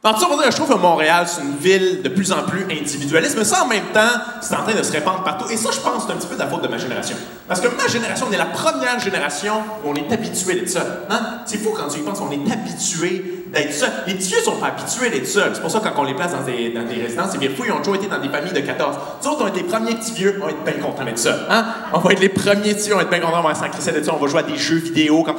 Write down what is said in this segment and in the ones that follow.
Non, tout ça pour dire que je trouve que Montréal, c'est une ville de plus en plus individualiste, mais ça, en même temps, c'est en train de se répandre partout. Et ça, je pense, c'est un petit peu de la faute de ma génération. Parce que ma génération, on est la première génération où on est habitué d'être seul. Hein? C'est fou quand tu y penses, on est habitué d'être seul. Les petits vieux sont pas habitués d'être seuls. C'est pour ça que quand on les place dans des résidences, c'est bien fou, ils ont toujours été dans des familles de 14. Nous autres, on est les premiers petits vieux, on va être bien contents d'être seuls. Hein? On va être les premiers petits, on va être bien contents, on va s'encrisser d'être seuls, on va jouer à des jeux vidéo comme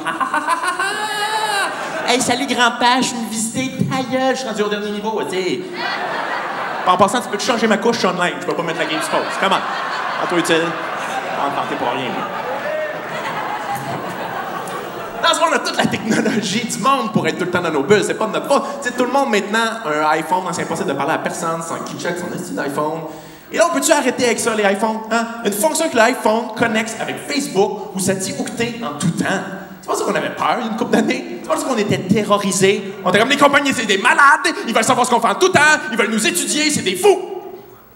Hey, salut grand-père, je suis venu visiter ta gueule, je suis rendu au dernier niveau, tu sais. En passant, tu peux changer ma couche online, je peux pas mettre la game pause. Comment? En toi utile? En tenter pour rien. Dans ce monde, on a toute la technologie du monde pour être tout le temps dans nos bus, c'est pas de notre faute. Tu sais, tout le monde maintenant a un iPhone, c'est impossible de parler à personne sans qu'il check son style d'iPhone. Et là, on peut-tu arrêter avec ça, les iPhones? Hein? Une fonction que l'iPhone connecte avec Facebook où ça dit où que t'es en tout temps. C'est pas ça qu'on avait peur il y a une couple d'années. C'est pas ça qu'on était terrorisés. On était comme les compagnies, c'est des malades. Ils veulent savoir ce qu'on fait en tout temps. Ils veulent nous étudier, c'est des fous.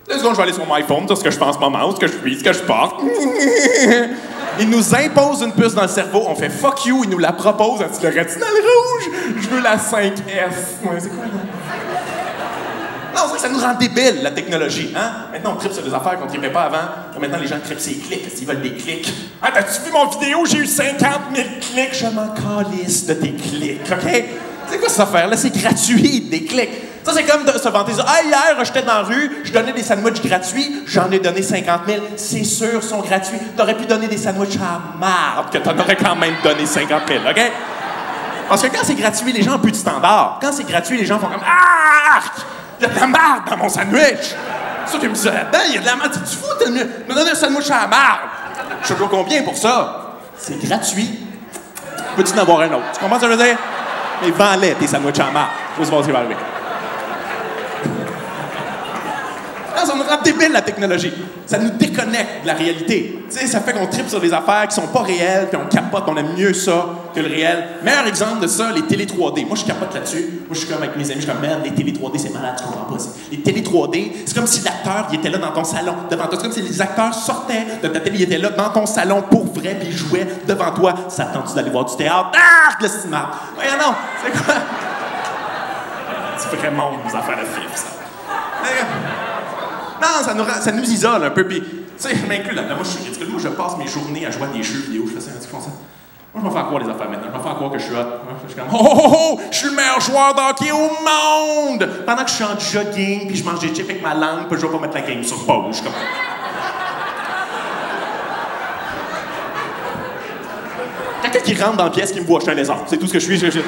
2 secondes, je vais aller sur mon iPhone, dire ce que je pense en ce moment, ce que je suis, ce que je porte. Ils nous imposent une puce dans le cerveau. On fait fuck you, ils nous la proposent. As-tu le rétinal rouge? Je veux la 5S. Ouais, c'est quoi, là? Non, c'est vrai que ça nous rend débiles, la technologie. Hein? Maintenant, on tripe sur des affaires qu'on ne tripait pas avant. Maintenant, les gens tripent sur les clics parce qu'ils veulent des clics. Ah, t'as-tu vu mon vidéo? J'ai eu 50 000 clics. Je m'en calisse de tes clics, OK? C'est quoi cette affaire-là? C'est gratuit, des clics. Ça, c'est comme de se vanter. Ah, hier, j'étais dans la rue, je donnais des sandwichs gratuits, j'en ai donné 50 000. C'est sûr, ils sont gratuits. T'aurais pu donner des sandwichs à marde que t'en aurais quand même donné 50 000, OK? Parce que quand c'est gratuit, les gens ont plus de standard. Quand c'est gratuit, les gens font comme arc! Il y a de la marde dans mon sandwich! C'est ça qui me disait là-dedans, il y a de la marde. Tu fous, t'as me donner un sandwich à la marde! Je sais pas combien pour ça. C'est gratuit. Peux-tu en avoir un autre? Tu comprends ce que je veux dire? Mais vends-les, tes sandwichs à la marde. Faut se voir ce qui va arriver. Non, ça nous rend débile, la technologie. Ça nous déconnecte de la réalité. Tu sais, ça fait qu'on tripe sur des affaires qui sont pas réelles, puis on capote, on aime mieux ça que le réel. Meilleur exemple de ça, les télé 3D. Moi, je capote là-dessus. Moi, je suis comme avec mes amis, je suis comme, merde, les télé 3D, c'est malade, tu comprends pas ça. Les télé 3D, c'est comme si l'acteur, il était là dans ton salon, devant toi. C'est comme si les acteurs sortaient de ta télé, ils étaient là dans ton salon pour vrai, puis ils jouaient devant toi. Ça te tente d'aller voir du théâtre? Ah, le cinéma! Voyons non, c'est quoi? C'est vraiment des affaires de film, ça. Non, ça nous isole un peu, puis, tu sais, je m'inclus là-dedans. Moi, je suis ridicule. Moi, je passe mes journées à jouer à des jeux vidéo. Je fais ça, ils font ça. Moi, je vais faire croire les affaires maintenant. Je vais faire croire que je suis hot. Je suis comme, oh, je suis le meilleur joueur de hockey au monde! Pendant que je suis en jogging, puis je mange des chips avec ma langue, puis je vais pas mettre la game sur pause. Je suis comme... Quelqu'un qui rentre dans la pièce, qui me voit, je suis un lézard. C'est tout ce que je suis.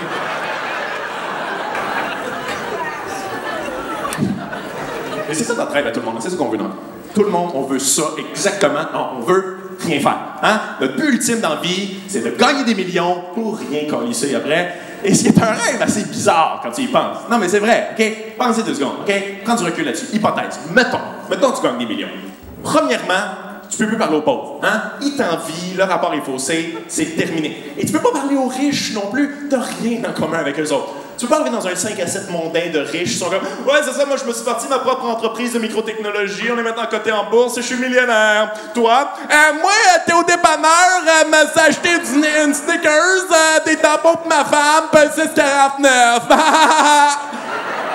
Mais c'est ça notre rêve à tout le monde, c'est ce qu'on veut dans la vie. Tout le monde, on veut ça exactement. Non, on veut rien faire. Hein? Notre but ultime dans la vie, c'est de gagner des millions pour rien colisser après. Et ce qui est un rêve assez bizarre quand tu y penses. Non, mais c'est vrai, OK? Pensez 2 secondes, OK? Prends du recul là-dessus. Hypothèse. Mettons que tu gagnes des millions. Premièrement, tu peux plus parler aux pauvres. Hein? Ils t'envient, le rapport est faussé, c'est terminé. Et tu peux pas parler aux riches non plus. T'as rien en commun avec eux autres. Tu peux pas arriver dans un 5 à 7 mondain de riches, ils sont comme « Ouais, c'est ça, moi je me suis parti ma propre entreprise de microtechnologie, on est maintenant coté en bourse et je suis millionnaire. Toi? Moi, t'es au dépanneur, m'as acheté une Snickers, des tampons pour ma femme, puis 6,49.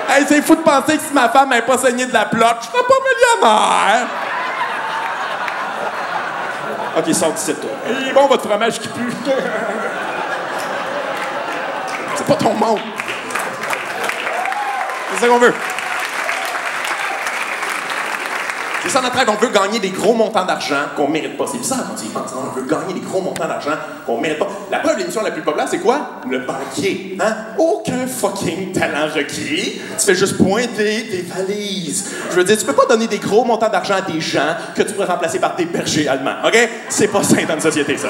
Hey, c'est fou de penser que si ma femme n'avait pas saigné de la plotte, je serais pas millionnaire. » OK, sors d'ici, toi. Il est bon, votre fromage qui pue. C'est pas ton monde. C'est ça qu'on veut. C'est ça notre rêve. On veut gagner des gros montants d'argent qu'on mérite pas. C'est bizarre quand tu y penses. On veut gagner des gros montants d'argent qu'on mérite pas. La preuve de l'émission la plus populaire, c'est quoi? Le banquier. Hein? Aucun fucking talent requis. Tu fais juste pointer des valises. Je veux dire, tu peux pas donner des gros montants d'argent à des gens que tu pourrais remplacer par des bergers allemands. OK? C'est pas sain dans une société, ça.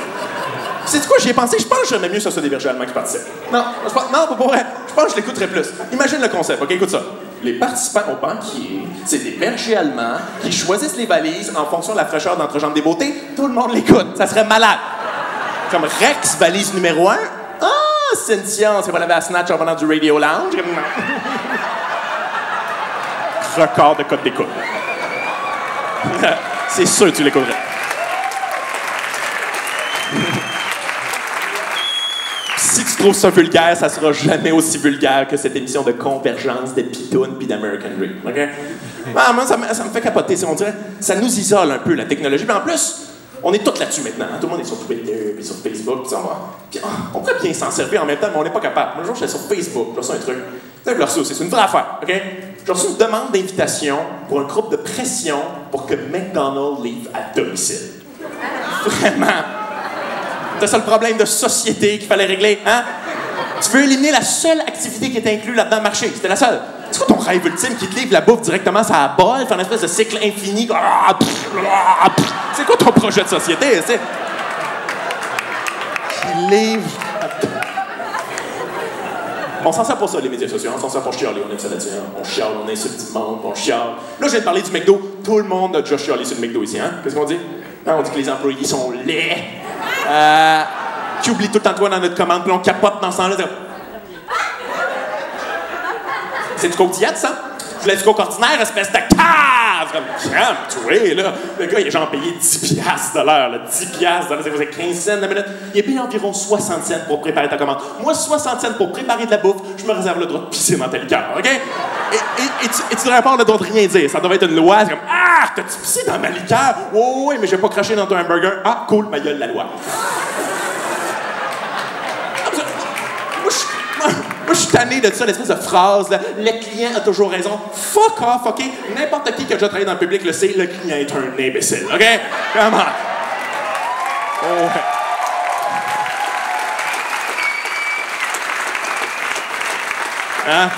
C'est quoi, j'y ai pensé, je pense que j'aimais mieux que ce soit des bergers allemands qui participaient. Non, pas pour vrai. Je pense que je l'écouterais plus. Imagine le concept, OK? Écoute ça. Les participants au banquier, c'est des bergers allemands qui choisissent les valises en fonction de la fraîcheur d'entrejambe des beautés. Tout le monde l'écoute. Ça serait malade. Comme Rex, valise numéro 1. Ah, Cynthia, on s'est pas lavé à Snatch en venant du Radio Lounge. Record de code d'écoute. C'est sûr que tu l'écouterais. Si tu tu trouves ça vulgaire, ça sera jamais aussi vulgaire que cette émission de convergence de Pitoun puis d'American Dream. OK? Ah, moi, ça me fait capoter. On dirait ça nous isole un peu, la technologie. Mais en plus, on est tous là-dessus maintenant. Hein? Tout le monde est sur Twitter, puis sur Facebook, puis on pourrait bien s'en servir en même temps, mais on n'est pas capable. Moi, un jour, j'étais sur Facebook, j'ai reçu un truc. C'est une vraie affaire, OK? J'ai reçu une demande d'invitation pour un groupe de pression pour que McDonald's livre à domicile. Vraiment. C'est ça le problème de société qu'il fallait régler, hein? Tu veux éliminer la seule activité qui était inclue là-dedans, marché. C'était la seule. C'est quoi ton rêve ultime qui te livre la bouffe directement sur la bol, faire une espèce de cycle infini? C'est quoi ton projet de société, c'est? Qui livre... On s'en sert pour ça, les médias sociaux. On s'en sert pour chialer. On aime ça là-dessus. On chiale, on insulte du monde, on chiale. Là, je viens de parler du McDo. Tout le monde a déjà chialé sur le McDo ici, hein? Qu'est-ce qu'on dit? On dit que les employés sont laids. Qui oublie tout le temps de toi dans notre commande, puis on capote dans ce temps-là. C'est du coke diète, ça? Tu voulais du coke ordinaire, espèce de cave! Calme-toi, là. Le gars, il a genre payé 10$ de l'heure, là. 10$ de l'heure, ça faisait 15 cents la minute. Il a payé environ 60 cents pour préparer ta commande. Moi, 60 cents pour préparer de la bouffe, je me réserve le droit de pisser dans tel liqueur, OK? Et tu devrais pas avoir le droit de rien dire. Ça devrait être une loi. C'est comme, ah, t'as-tu pissé dans ma liqueur? Oh, oui, mais j'ai pas craché dans ton hamburger. Ah, cool, ma gueule, la loi. Moi, je suis tanné de ça, l'espèce de phrase, là, le client a toujours raison. Fuck off, OK? N'importe qui a déjà travaillé dans le public le sait, le client est un imbécile, OK? Comment? Oh, ouais. Hein?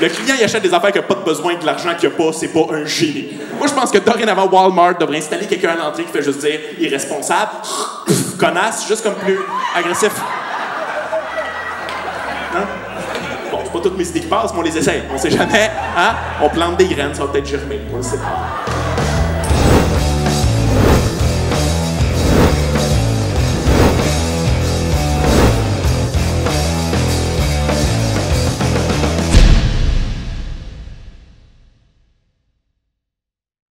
Le client, il achète des affaires qui n'ont pas de besoin de l'argent qu'il n'y a pas, c'est pas un génie. Moi, je pense que dorénavant, Walmart devrait installer quelqu'un à l'entrée qui fait juste dire « irresponsable »,« connasse », juste comme plus agressif. Hein? Bon, c'est pas toutes mes idées qui passent, mais on les essaye. On sait jamais, hein? On plante des graines, ça va peut-être germer. On ne sait pas.